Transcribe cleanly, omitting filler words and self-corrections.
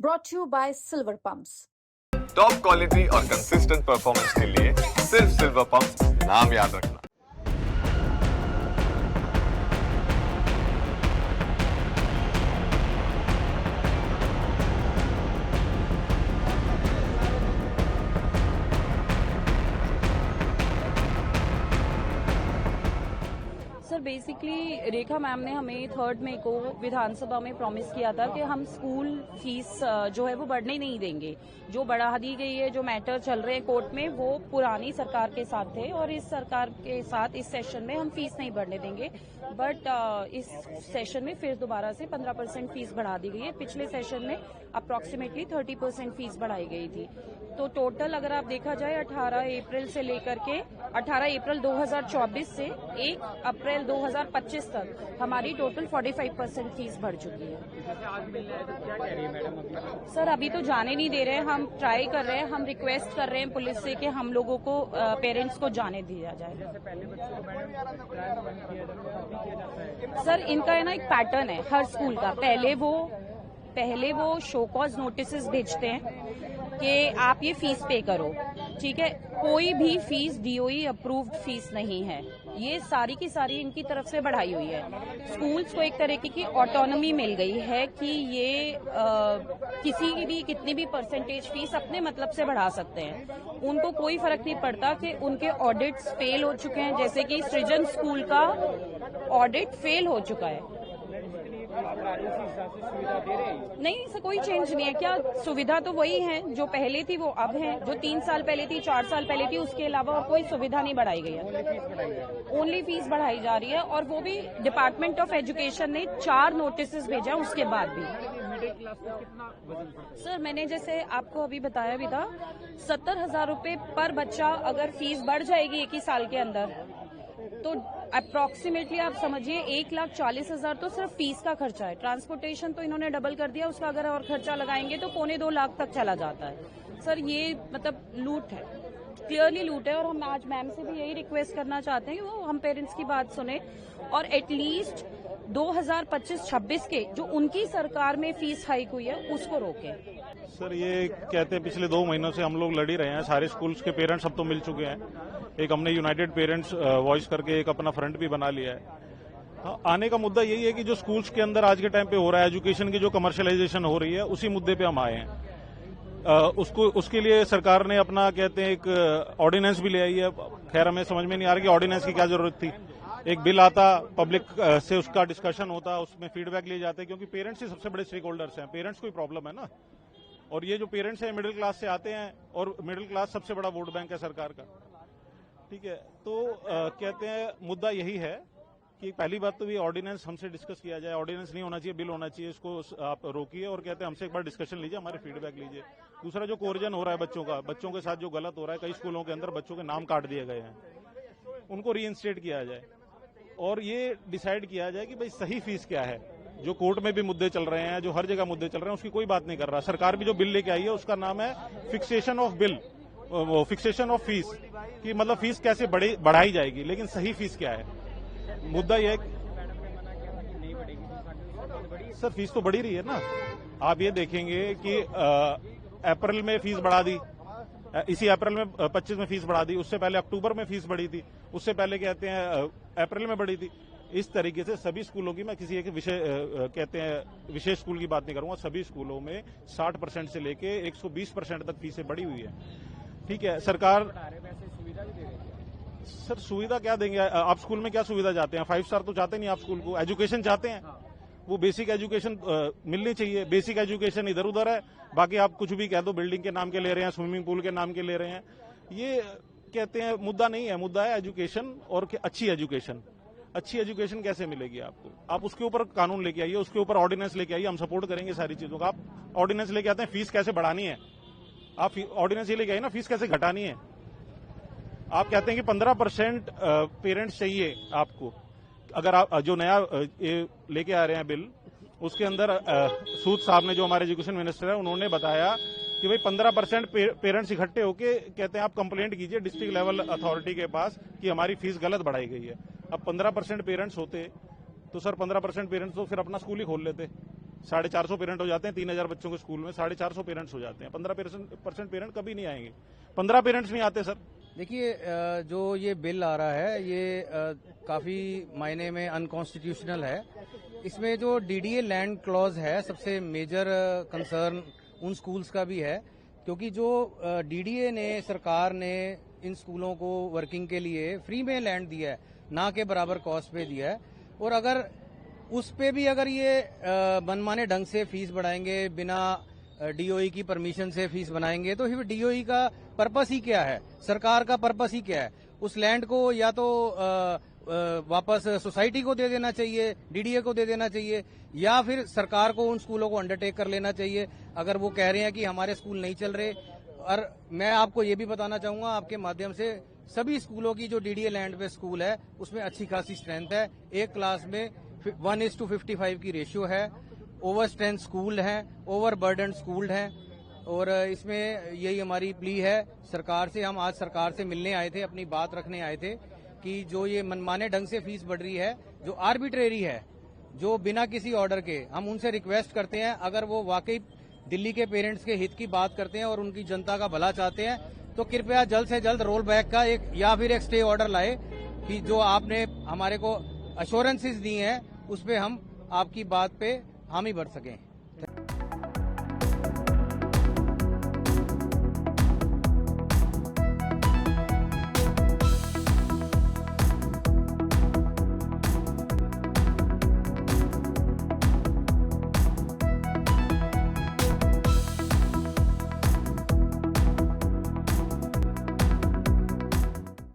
brought to you by Silver Pumps. Top quality और consistent performance के लिए सिर्फ सिल्वर पंप नाम याद रखना। सर बेसिकली रेखा मैम ने हमें 3 मई को विधानसभा में प्रॉमिस किया था कि हम स्कूल फीस जो है वो बढ़ने नहीं देंगे। जो बढ़ा दी गई है, जो मैटर चल रहे हैं कोर्ट में, वो पुरानी सरकार के साथ थे और इस सरकार के साथ इस सेशन में हम फीस नहीं बढ़ने देंगे। बट इस सेशन में फिर दोबारा से 15% फीस बढ़ा दी गई है। पिछले सेशन में अप्रॉक्सीमेटली 30% फीस बढ़ाई गई थी। तो टोटल अगर आप देखा जाए 18 अप्रैल से लेकर के 18 अप्रैल 2024 से 1 अप्रैल 2025 तक हमारी टोटल 45% फीस बढ़ चुकी है। सर अभी तो जाने नहीं दे रहे हैं, हम ट्राई कर रहे हैं, हम रिक्वेस्ट कर रहे हैं पुलिस से कि हम लोगों को पेरेंट्स को जाने दिया जाए। सर इनका है ना एक पैटर्न है हर स्कूल का। पहले वो शो कॉज नोटिस भेजते हैं कि आप ये फीस पे करो, ठीक है। कोई भी फीस डीओई अप्रूव्ड फीस नहीं है, ये सारी की सारी इनकी तरफ से बढ़ाई हुई है। स्कूल्स को एक तरीके की ऑटोनॉमी मिल गई है कि ये किसी भी कितनी भी परसेंटेज फीस अपने मतलब से बढ़ा सकते हैं। उनको कोई फर्क नहीं पड़ता कि उनके ऑडिट्स फेल हो चुके हैं, जैसे कि सृजन स्कूल का ऑडिट फेल हो चुका है। नहीं सर कोई चेंज नहीं है। क्या सुविधा तो वही है जो पहले थी वो अब है, जो 3 साल पहले थी, 4 साल पहले थी, उसके अलावा और कोई सुविधा नहीं बढ़ाई गई है। ओनली फीस बढ़ाई जा रही है और वो भी डिपार्टमेंट ऑफ एजुकेशन ने 4 नोटिस भेजा उसके बाद भी। सर मैंने जैसे आपको अभी बताया भी था, 70,000 रूपये पर बच्चा अगर फीस बढ़ जाएगी 1 ही साल के अंदर, तो अप्रॉक्सीमेटली आप समझिए 1,40,000 तो सिर्फ फीस का खर्चा है। ट्रांसपोर्टेशन तो इन्होंने डबल कर दिया, उसका अगर और खर्चा लगाएंगे तो 2.25 लाख तक चला जाता है। सर ये मतलब लूट है, क्लियरली लूट है। और हम आज मैम से भी यही रिक्वेस्ट करना चाहते हैं कि वो हम पेरेंट्स की बात सुने और एटलीस्ट 2025-26 के जो उनकी सरकार में फीस हाइक हुई है उसको रोके। सर ये कहते हैं पिछले 2 महीनों से हम लोग लड़ ही रहे हैं, सारे स्कूल्स के पेरेंट्स अब तो मिल चुके हैं। एक हमने यूनाइटेड पेरेंट्स वॉइस करके एक अपना फ्रंट भी बना लिया है। आने का मुद्दा यही है कि जो स्कूल्स के अंदर आज के टाइम पे हो रहा है, एजुकेशन की जो कमर्शियलाइजेशन हो रही है, उसी मुद्दे पे हम आए हैं। उसके लिए सरकार ने अपना कहते हैं एक ऑर्डिनेंस भी ले आई है। खैर हमें समझ में नहीं आ रहा कि ऑर्डिनेंस की क्या जरूरत थी। एक बिल आता, पब्लिक से उसका डिस्कशन होता, उसमें फीडबैक लिए जाते, क्योंकि पेरेंट्स ही सबसे बड़े स्टेक होल्डर्स हैं। पेरेंट्स को ही प्रॉब्लम है ना, और ये जो पेरेंट्स हैं मिडिल क्लास से आते हैं और मिडिल क्लास सबसे बड़ा वोट बैंक है सरकार का, ठीक है। तो कहते हैं मुद्दा यही है कि पहली बात तो ये ऑर्डिनेंस हमसे डिस्कस किया जाए। ऑर्डिनेंस नहीं होना चाहिए, बिल होना चाहिए, इसको आप रोकिए और कहते हैं हमसे एक बार डिस्कशन लीजिए, हमारे फीडबैक लीजिए। दूसरा जो कोर्जन हो रहा है बच्चों के साथ जो गलत हो रहा है, कई स्कूलों के अंदर बच्चों के नाम काट दिए गए हैं, उनको रीइंस्टेट किया जाए और ये डिसाइड किया जाए कि भाई सही फीस क्या है। जो कोर्ट में भी मुद्दे चल रहे हैं, जो हर जगह मुद्दे चल रहे हैं, उसकी कोई बात नहीं कर रहा। सरकार भी जो बिल लेके आई है उसका नाम है फिक्सेशन ऑफ बिल, वो फिक्सेशन ऑफ फीस, कि मतलब फीस कैसे बढ़ाई जाएगी, लेकिन सही फीस क्या है। मुद्दा यह है सर फीस तो बढ़ी रही है ना। आप ये देखेंगे कि अप्रैल में फीस बढ़ा दी, इसी अप्रैल में 25 में फीस बढ़ा दी, उससे पहले अक्टूबर में फीस बढ़ी थी, उससे पहले कहते हैं अप्रैल में बढ़ी थी। इस तरीके से सभी स्कूलों की, मैं किसी एक कहते हैं विशेष स्कूल की बात नहीं करूंगा, सभी स्कूलों में 60% से लेके 120% तक फीसें बढ़ी हुई है, ठीक है। सरकार सर सुविधा क्या देंगे आप? स्कूल में क्या सुविधा चाहते हैं? 5 स्टार तो चाहते नहीं आप स्कूल को, एजुकेशन चाहते हैं। वो बेसिक एजुकेशन मिलनी चाहिए। बेसिक एजुकेशन इधर उधर है, बाकी आप कुछ भी कह दो, बिल्डिंग के नाम के ले रहे हैं, स्विमिंग पूल के नाम के ले रहे हैं। ये कहते हैं मुद्दा नहीं है, मुद्दा है एजुकेशन और अच्छी एजुकेशन। अच्छी एजुकेशन कैसे मिलेगी आपको? आप उसके ऊपर कानून लेके आइए, उसके ऊपर ऑर्डिनेंस लेके आइए, हम सपोर्ट करेंगे सारी चीजों का। आप ऑर्डिनेंस लेके आते हैं, फीस कैसे बढ़ानी है, आप ऑर्डिनेंस ये लेके आइए ना, फीस कैसे घटानी है। आप कहते हैं कि 15% पेरेंट्स चाहिए आपको। अगर आप जो नया लेके आ रहे हैं बिल, उसके अंदर सूद साहब ने, जो हमारे एजुकेशन मिनिस्टर है, उन्होंने बताया कि भाई 15% पेरेंट्स इकट्ठे होके कहते हैं आप कंप्लेंट कीजिए डिस्ट्रिक्ट लेवल अथॉरिटी के पास कि हमारी फीस गलत बढ़ाई गई है। अब 15% पेरेंट्स होते तो सर 15% पेरेंट्स तो फिर अपना स्कूल ही खोल लेते, 450 पेरेंट हो जाते हैं 3000 बच्चों के स्कूल में, 450 पेरेंट्स हो जाते हैं। 15% पेरेंट कभी नहीं आएंगे, 15 पेरेंट्स नहीं आते सर। देखिए, जो ये बिल आ रहा है ये काफी मायने में अनकॉन्स्टिट्यूशनल है। इसमें जो डीडीए लैंड क्लॉज है, सबसे मेजर कंसर्न उन स्कूल्स का भी है, क्योंकि जो डीडीए ने, सरकार ने इन स्कूलों को वर्किंग के लिए फ्री में लैंड दिया है, ना के बराबर कॉस्ट पे दिया है। और अगर उस पे भी अगर ये मनमाने ढंग से फीस बढ़ाएंगे, बिना डीओई की परमिशन से फीस बनाएंगे, तो फिर डीओई का पर्पस ही क्या है, सरकार का पर्पस ही क्या है? उस लैंड को या तो वापस सोसाइटी को दे देना चाहिए, डीडीए को दे देना चाहिए, या फिर सरकार को उन स्कूलों को अंडरटेक कर लेना चाहिए अगर वो कह रहे हैं कि हमारे स्कूल नहीं चल रहे। और मैं आपको ये भी बताना चाहूंगा आपके माध्यम से, सभी स्कूलों की जो डीडीए लैंड पे स्कूल है उसमें अच्छी खासी स्ट्रेंथ है। एक क्लास में 1:55 की रेशियो है, ओवर स्ट्रेंथ स्कूल है, ओवर बर्डन स्कूल है। और इसमें यही हमारी प्ली है सरकार से। हम आज सरकार से मिलने आए थे, अपनी बात रखने आए थे कि जो ये मनमाने ढंग से फीस बढ़ रही है, जो आर्बिट्रेरी है, जो बिना किसी ऑर्डर के, हम उनसे रिक्वेस्ट करते हैं अगर वो वाकई दिल्ली के पेरेंट्स के हित की बात करते हैं और उनकी जनता का भला चाहते हैं, तो कृपया जल्द से जल्द रोल बैक का एक या फिर एक स्टे ऑर्डर लाए कि जो आपने हमारे को अश्योरेंसेस दी हैं उस पे हम आपकी बात पे हामी भर सकें।